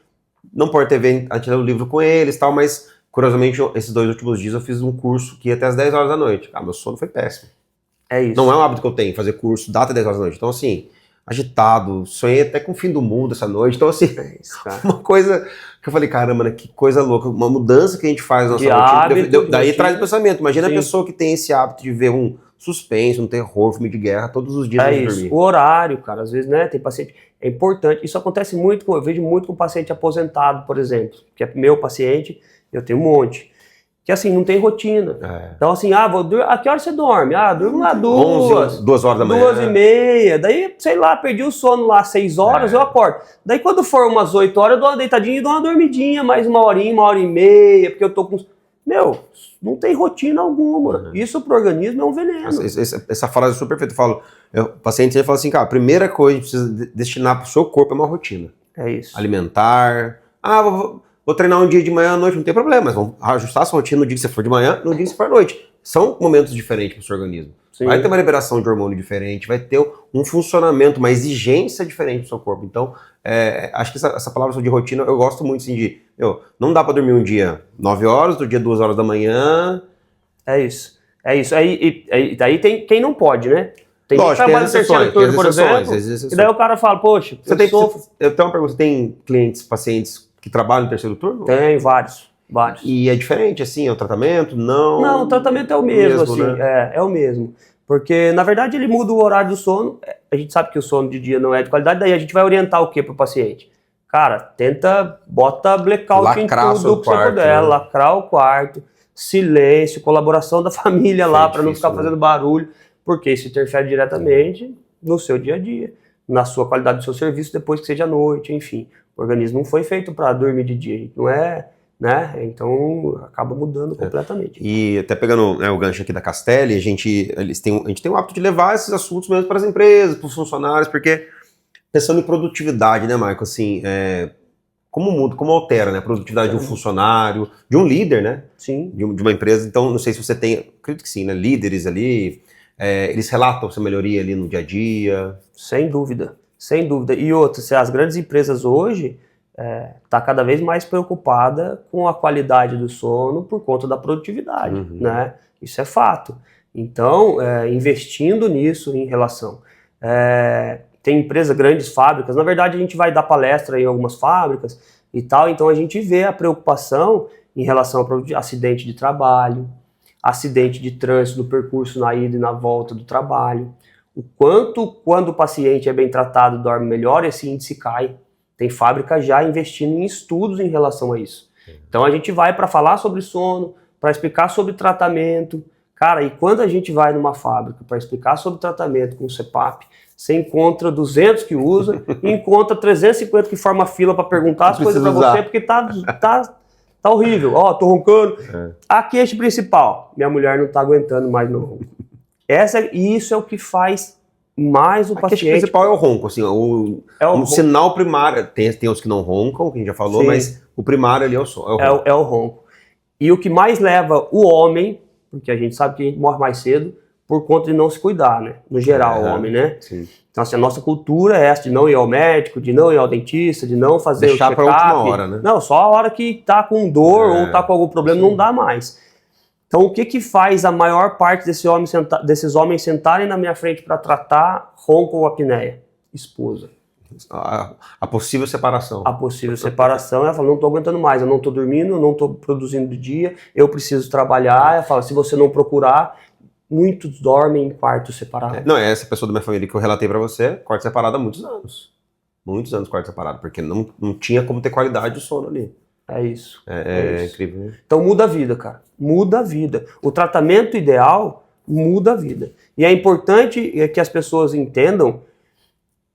não pôr TV, a gente lê o livro com eles e tal, mas, curiosamente, esses 2 últimos dias eu fiz um curso que ia até as 10 horas da noite. Meu sono foi péssimo. É isso. Não é um hábito que eu tenho, fazer curso, dá até 10 horas da noite. Então, assim, agitado, sonhei até com o fim do mundo essa noite. Então, assim, É isso, cara. uma coisa que eu falei, caramba, né, que coisa louca, uma mudança que a gente faz na nossa De rotina. hábito, de Daí rotina. traz o pensamento. Imagina Sim. a pessoa que tem esse hábito de ver um suspense, um terror, filme de guerra todos os dias É antes de isso, dormir. o horário, cara, às vezes, né, tem paciente, é importante, isso acontece muito, eu vejo muito com paciente aposentado, por exemplo, que é meu paciente, eu tenho um monte, que assim, não tem rotina, então assim, a que hora você dorme? Durmo lá 2 horas da manhã. 2h30, daí, sei lá, perdi o sono lá 6 horas, eu acordo, daí quando for umas 8 horas, eu dou uma deitadinha e dou uma dormidinha, mais uma horinha, 1h30, porque eu tô com... Meu, não tem rotina alguma. Isso pro organismo é um veneno. Essa frase é super perfeita. Eu falo, o paciente sempre fala assim, cara, a primeira coisa que precisa destinar pro seu corpo é uma rotina. É isso. Alimentar. Vou treinar um dia de manhã à noite, não tem problema, mas vamos ajustar a sua rotina no dia que você for de manhã, no dia que você for à noite. São momentos diferentes pro seu organismo. Sim. Vai ter uma liberação de hormônio diferente, vai ter um funcionamento, uma exigência diferente do seu corpo. Então, acho que essa palavra de rotina, eu gosto muito assim, de... não dá pra dormir um dia 9 horas, outro dia 2 horas da manhã. É isso. Daí tem quem não pode, né? Tem Lógico, quem trabalha no terceiro turno, por exemplo, e daí o cara fala, poxa, eu tenho uma pergunta, você tem clientes, pacientes que trabalham no terceiro turno? Tem vários. E é diferente, assim, o tratamento? Não, o tratamento é o mesmo, assim, né? é o mesmo. Porque, na verdade, ele muda o horário do sono, a gente sabe que o sono de dia não é de qualidade, daí a gente vai orientar o que pro paciente? Cara, bota blackout em tudo que você puder, né? Lacrar o quarto, silêncio, colaboração da família lá para não ficar fazendo barulho, porque isso interfere diretamente no seu dia a dia, na sua qualidade do seu serviço depois que seja à noite, enfim. O organismo não foi feito para dormir de dia, a gente não é, né? Então acaba mudando completamente. E até pegando o gancho aqui da Castelli, a gente tem o hábito de levar esses assuntos mesmo para as empresas, para os funcionários, porque pensando em produtividade, né, Marco, assim, como muda, como altera, né, a produtividade de um funcionário, de um líder, né? Sim. De uma empresa. Então, não sei se você tem, acredito que sim, né, líderes ali, eles relatam essa melhoria ali no dia a dia. Sem dúvida, sem dúvida. E outra, se as grandes empresas hoje tá cada vez mais preocupada com a qualidade do sono por conta da produtividade, né? Isso é fato. Então, investindo nisso em relação... tem empresas, grandes fábricas, na verdade a gente vai dar palestra em algumas fábricas e tal, então a gente vê a preocupação em relação a acidente de trabalho, acidente de trânsito no percurso na ida e na volta do trabalho, o quanto quando o paciente é bem tratado dorme melhor, esse índice cai. Tem fábrica já investindo em estudos em relação a isso. Então a gente vai para falar sobre sono, para explicar sobre tratamento. Cara, e quando a gente vai numa fábrica para explicar sobre tratamento com o CPAP, você encontra 200 que usa e encontra 350 que forma fila para perguntar as coisas para você, porque tá horrível. Tô roncando. A queixa principal, minha mulher não tá aguentando mais meu ronco. Isso é o que faz mais o paciente... A queixa principal é o ronco, assim, um sinal primário, tem os que não roncam, que a gente já falou, sim, mas o primário ali é o ronco. É o ronco. E o que mais leva o homem, porque a gente sabe que a gente morre mais cedo, por conta de não se cuidar, né? No geral, o homem, né? Sim. Então, assim, a nossa cultura é essa de não ir ao médico, de não ir ao dentista, de não fazer deixar o check-up. Deixar pra última hora, né? Não, só a hora que tá com dor ou tá com algum problema, sim, não dá mais. Então, o que faz a maior parte desses homens sentarem na minha frente para tratar ronco ou apneia? Esposa. A possível separação. A possível separação, ela fala, não estou aguentando mais, eu não estou dormindo, eu não estou produzindo de dia, eu preciso trabalhar. Ela fala, se você não procurar, muitos dormem em quarto separado. Não, é essa pessoa da minha família que eu relatei para você, quarto separado há muitos anos. Muitos anos quarto separado, porque não tinha como ter qualidade de sono ali. É isso. É incrível, né? Então muda a vida, cara. Muda a vida. O tratamento ideal muda a vida. E é importante que as pessoas entendam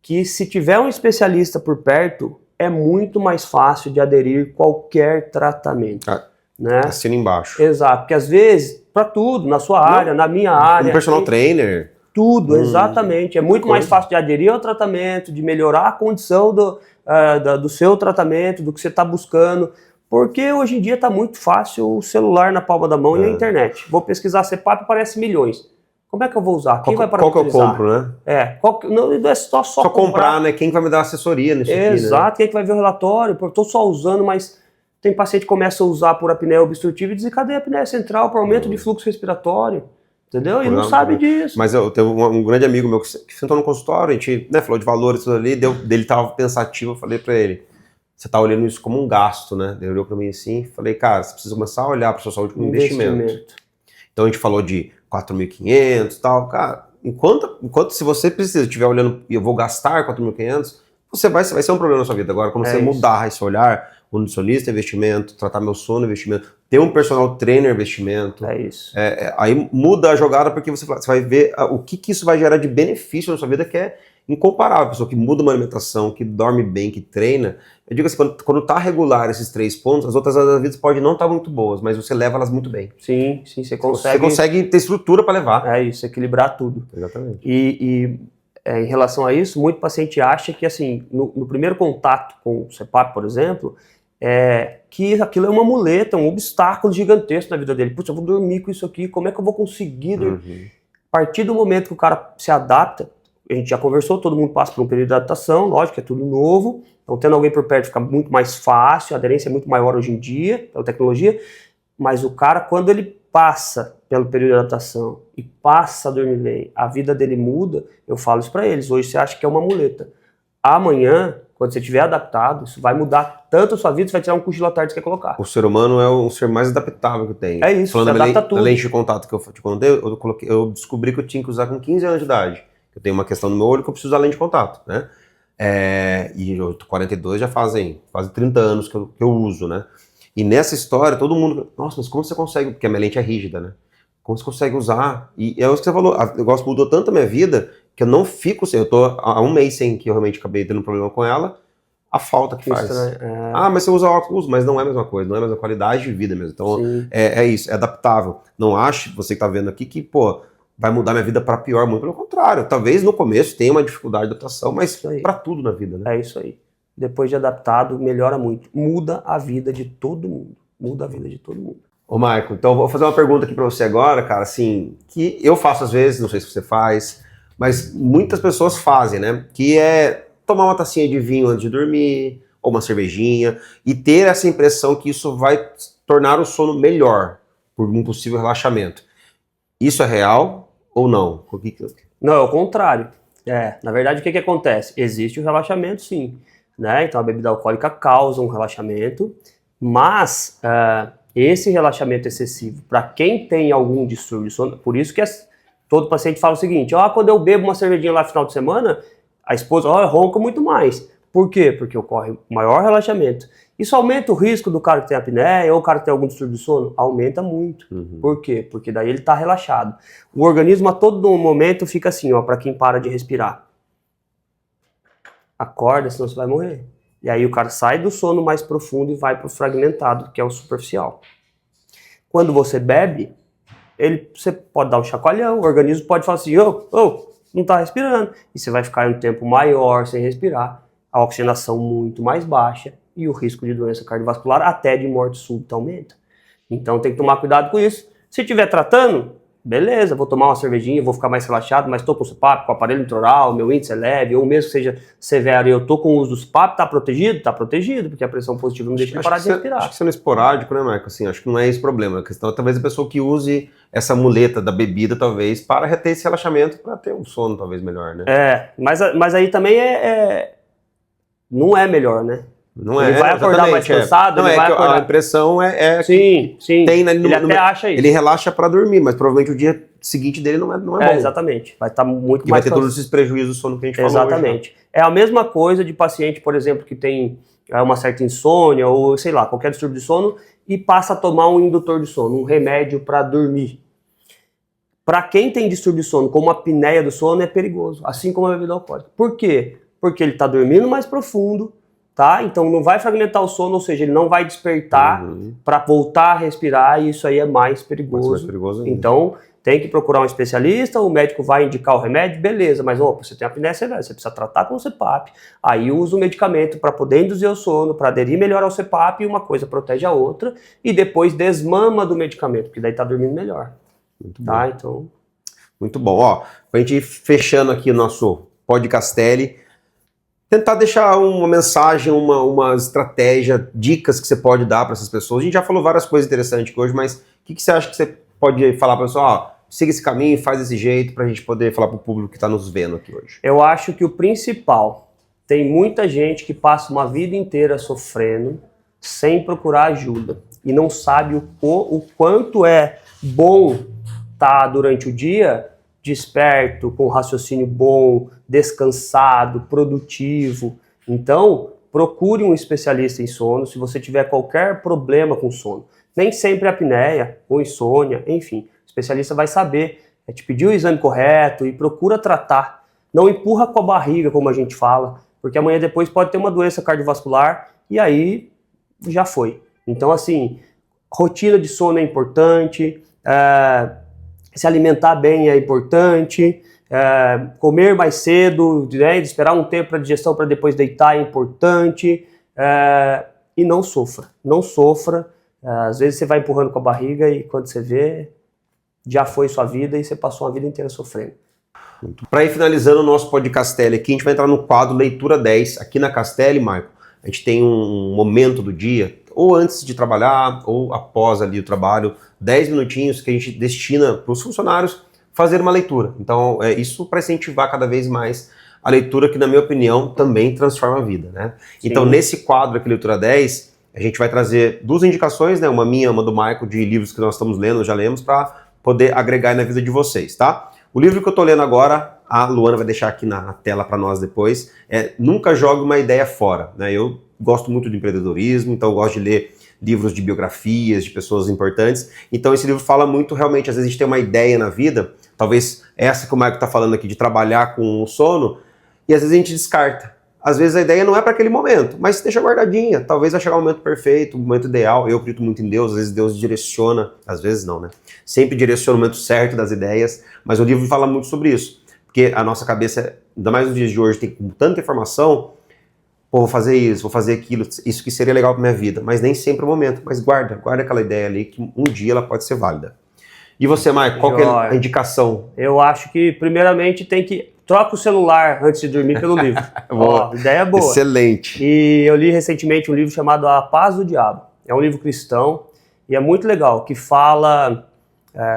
que se tiver um especialista por perto, é muito mais fácil de aderir qualquer tratamento. Né? Assina embaixo. Exato, porque às vezes, para tudo, na sua área, na minha área... Um personal trainer. Tudo, exatamente. É muito mais fácil de aderir ao tratamento, de melhorar a condição do seu tratamento, do que você está buscando, porque hoje em dia está muito fácil o celular na palma da mão e a internet. Vou pesquisar CPAP, aparece milhões. Como é que eu vou usar? Quem vai parametrizar? Qual que eu compro, né? Não é só comprar, né? Quem vai me dar assessoria nisso aqui, né? Exato, quem é que vai ver o relatório? Eu estou só usando, mas tem paciente que começa a usar por apneia obstrutiva e desencadeia a apneia central por aumento de fluxo respiratório. Entendeu? E não sabe disso. Mas eu tenho um grande amigo meu que sentou no consultório, a gente, né, falou de valores e tudo ali, dele tava pensativo, eu falei pra ele, você tá olhando isso como um gasto, né? Ele olhou pra mim assim, falei, cara, você precisa começar a olhar pra sua saúde como investimento. Então a gente falou de 4.500 e tal, cara, enquanto se você precisa, estiver olhando e eu vou gastar 4.500, vai ser um problema na sua vida. Agora, quando você mudar esse olhar, o nutricionista é investimento, tratar meu sono é investimento, ter um personal trainer é investimento. É isso. Aí muda a jogada porque você vai ver o que isso vai gerar de benefício na sua vida que é incomparável. A pessoa que muda uma alimentação, que dorme bem, que treina. Eu digo assim, quando tá regular esses 3 pontos, as outras áreas da vida podem não estar muito boas, mas você leva elas muito bem. Sim, você consegue. Você consegue ter estrutura para levar. É isso, equilibrar tudo. Exatamente. Em relação a isso, muito paciente acha que, assim, no primeiro contato com o CPAP, por exemplo, que aquilo é uma muleta, um obstáculo gigantesco na vida dele. Putz, eu vou dormir com isso aqui, como é que eu vou conseguir dormir? A partir do momento que o cara se adapta, a gente já conversou, todo mundo passa por um período de adaptação, lógico que é tudo novo, então tendo alguém por perto fica muito mais fácil, a aderência é muito maior hoje em dia, pela tecnologia, mas o cara, quando ele passa pelo período de adaptação e passa a dormir bem, a vida dele muda, eu falo isso pra eles, hoje você acha que é uma muleta. Amanhã, quando você estiver adaptado, isso vai mudar tanto a sua vida, você vai tirar um cochilo à tarde que você quer colocar. O ser humano é o ser mais adaptável que tem. É isso, falando se adapta a tudo. da lente de contato que eu te contei, eu descobri que eu tinha que usar com 15 anos de idade. Eu tenho uma questão no meu olho que eu preciso usar lente de contato, né? E eu tô 42, já fazem 30 anos que eu uso, né? E nessa história, todo mundo... Nossa, mas como você consegue? Porque a minha lente é rígida, né? Como você consegue usar? E é isso que você falou. O negócio mudou tanto a minha vida que eu não fico sem. Eu tô há um mês sem que eu realmente acabei tendo um problema com ela. A falta que faz. Mas você usa óculos, mas não é a mesma coisa. Não é a mesma qualidade de vida mesmo. Então, é isso. É adaptável. Não ache, você que tá vendo aqui, que, pô, vai mudar minha vida para pior. Muito pelo contrário. Talvez no começo tenha uma dificuldade de adaptação, mas para tudo na vida, né? É isso aí. Depois de adaptado, melhora muito. Muda a vida de todo mundo. Muda a vida de todo mundo. Ô, Michael, então eu vou fazer uma pergunta aqui pra você agora, cara, assim, que eu faço às vezes, não sei se você faz, mas muitas pessoas fazem, né? Que é tomar uma tacinha de vinho antes de dormir, ou uma cervejinha, e ter essa impressão que isso vai tornar o sono melhor, por um possível relaxamento. Isso é real ou não? Não, é o contrário. Na verdade, o que acontece? Existe o relaxamento, sim, né? Então a bebida alcoólica causa um relaxamento, mas esse relaxamento excessivo, para quem tem algum distúrbio de sono, por isso que todo paciente fala o seguinte, quando eu bebo uma cervejinha lá no final de semana, a esposa ronca muito mais. Por quê? Porque ocorre maior relaxamento. Isso aumenta o risco do cara que tem apneia ou o cara que tem algum distúrbio de sono? Aumenta muito. Por quê? Porque daí ele está relaxado. O organismo a todo momento fica assim, para quem para de respirar. Acorda, senão você vai morrer. E aí o cara sai do sono mais profundo e vai para o fragmentado, que é o superficial. Quando você bebe, você pode dar um chacoalhão, o organismo pode falar assim, não está respirando. E você vai ficar um tempo maior sem respirar, a oxigenação muito mais baixa e o risco de doença cardiovascular, até de morte súbita, aumenta. Então tem que tomar cuidado com isso. Se estiver tratando, beleza, vou tomar uma cervejinha, vou ficar mais relaxado, mas estou com o CPAP, com o aparelho intraoral, meu índice é leve, ou mesmo que seja severo e eu estou com o uso do CPAP, está protegido? Está protegido, porque a pressão positiva não deixa de parar de respirar. Acho que sendo esporádico, né, Marco? Assim, acho que não é esse o problema. A questão é talvez a pessoa que use essa muleta da bebida, talvez, para reter esse relaxamento, para ter um sono talvez melhor, né? Mas aí também não é melhor, né? Não ele vai acordar mais cansado, ele vai acordar... A impressão sim. Tem ele até acha isso. Ele relaxa para dormir, mas provavelmente o dia seguinte dele não é bom. Exatamente. Vai estar muito mais... vai ter todos esses prejuízos do sono que a gente falou. Exatamente. É a mesma coisa de paciente, por exemplo, que tem uma certa insônia ou, sei lá, qualquer distúrbio de sono e passa a tomar um indutor de sono, um remédio para dormir. Para quem tem distúrbio de sono, como a apneia do sono, é perigoso, assim como a bebida alcoólica. Por quê? Porque ele está dormindo mais profundo, tá? Então não vai fragmentar o sono, ou seja, ele não vai despertar para voltar a respirar, e isso aí é mais perigoso. Mais perigoso ainda. Então tem que procurar um especialista, o médico vai indicar o remédio, beleza, mas você tem apneia severa, você precisa tratar com o CPAP, aí usa o medicamento para poder induzir o sono, para aderir melhor ao CPAP, e uma coisa protege a outra, e depois desmama do medicamento, porque daí tá dormindo melhor. Muito tá, bom. então... Muito bom. Pra gente ir fechando aqui o nosso Podcastelli, tentar deixar uma mensagem, uma estratégia, dicas que você pode dar para essas pessoas. A gente já falou várias coisas interessantes hoje, mas o que você acha que você pode falar para o pessoal? siga esse caminho, faz desse jeito pra gente poder falar pro público que tá nos vendo aqui hoje. Eu acho que o principal, tem muita gente que passa uma vida inteira sofrendo sem procurar ajuda e não sabe o quanto é bom estar durante o dia desperto, com raciocínio bom, descansado, produtivo. Então, procure um especialista em sono se você tiver qualquer problema com sono. Nem sempre é apneia ou insônia, enfim. O especialista vai saber, te pedir o exame correto e procura tratar. Não empurra com a barriga, como a gente fala, porque amanhã depois pode ter uma doença cardiovascular e aí já foi. Então, assim, rotina de sono é importante, se alimentar bem é importante, comer mais cedo, né, esperar um tempo para digestão para depois deitar é importante, e não sofra, não sofra. Às vezes você vai empurrando com a barriga e quando você vê, já foi sua vida e você passou a vida inteira sofrendo. Para ir finalizando o nosso podcast aqui, a gente vai entrar no quadro Leitura 10. Aqui na Castelli, Marco, a gente tem um momento do dia, ou antes de trabalhar, ou após ali o trabalho, 10 minutinhos que a gente destina para os funcionários fazer uma leitura. Então, isso para incentivar cada vez mais a leitura, que na minha opinião também transforma a vida, né? Sim. Então, nesse quadro aqui, Leitura 10, a gente vai trazer 2 indicações, né? Uma minha, uma do Michael, de livros que nós estamos lendo, já lemos, para poder agregar na vida de vocês, tá? O livro que eu tô lendo agora, a Luana vai deixar aqui na tela para nós depois, Nunca Jogue uma Ideia Fora, né? Eu gosto muito de empreendedorismo, então eu gosto de ler livros de biografias de pessoas importantes. Então esse livro fala muito, realmente, às vezes a gente tem uma ideia na vida, talvez essa que o Michael tá falando aqui, de trabalhar com o sono, e às vezes a gente descarta. Às vezes a ideia não é para aquele momento, mas deixa guardadinha. Talvez vai chegar o momento perfeito, o momento ideal. Eu acredito muito em Deus, às vezes Deus direciona, às vezes não, né? Sempre direciona o momento certo das ideias, mas o livro fala muito sobre isso. Porque a nossa cabeça, ainda mais nos dias de hoje, tem tanta informação, pô, vou fazer isso, vou fazer aquilo, isso que seria legal para minha vida, mas nem sempre é o momento. Mas guarda aquela ideia ali, que um dia ela pode ser válida. E você, Maicon, qual que é a indicação? Eu acho que, primeiramente, troca o celular antes de dormir pelo livro. Boa. Ideia boa. Excelente. E eu li recentemente um livro chamado A Paz do Diabo. É um livro cristão e é muito legal, que fala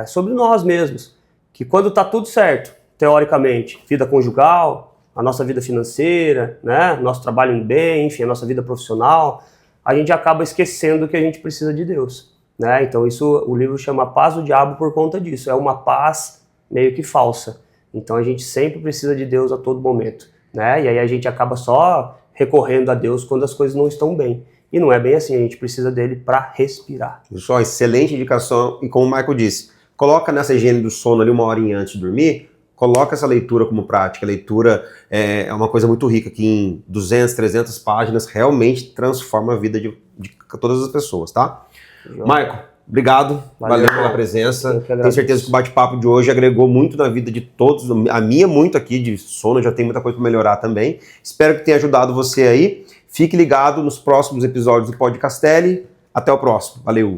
sobre nós mesmos. Que quando está tudo certo, teoricamente, vida conjugal, a nossa vida financeira, né, nosso trabalho em bem, enfim, a nossa vida profissional, a gente acaba esquecendo que a gente precisa de Deus, né? Então o livro chama Paz do Diabo por conta disso. É uma paz meio que falsa. Então a gente sempre precisa de Deus a todo momento, né? E aí a gente acaba só recorrendo a Deus quando as coisas não estão bem. E não é bem assim, a gente precisa dele para respirar. Pessoal, excelente indicação. E como o Michael disse, coloca nessa higiene do sono ali uma horinha antes de dormir, coloca essa leitura como prática. A leitura é uma coisa muito rica, que em 200, 300 páginas realmente transforma a vida de todas as pessoas, tá? Michael, obrigado, valeu pela presença. Tenho certeza que o bate-papo de hoje agregou muito na vida de todos, a minha muito aqui de sono, já tem muita coisa para melhorar também. Espero que tenha ajudado você aí. Fique ligado nos próximos episódios do Podcastelli. Até o próximo. Valeu!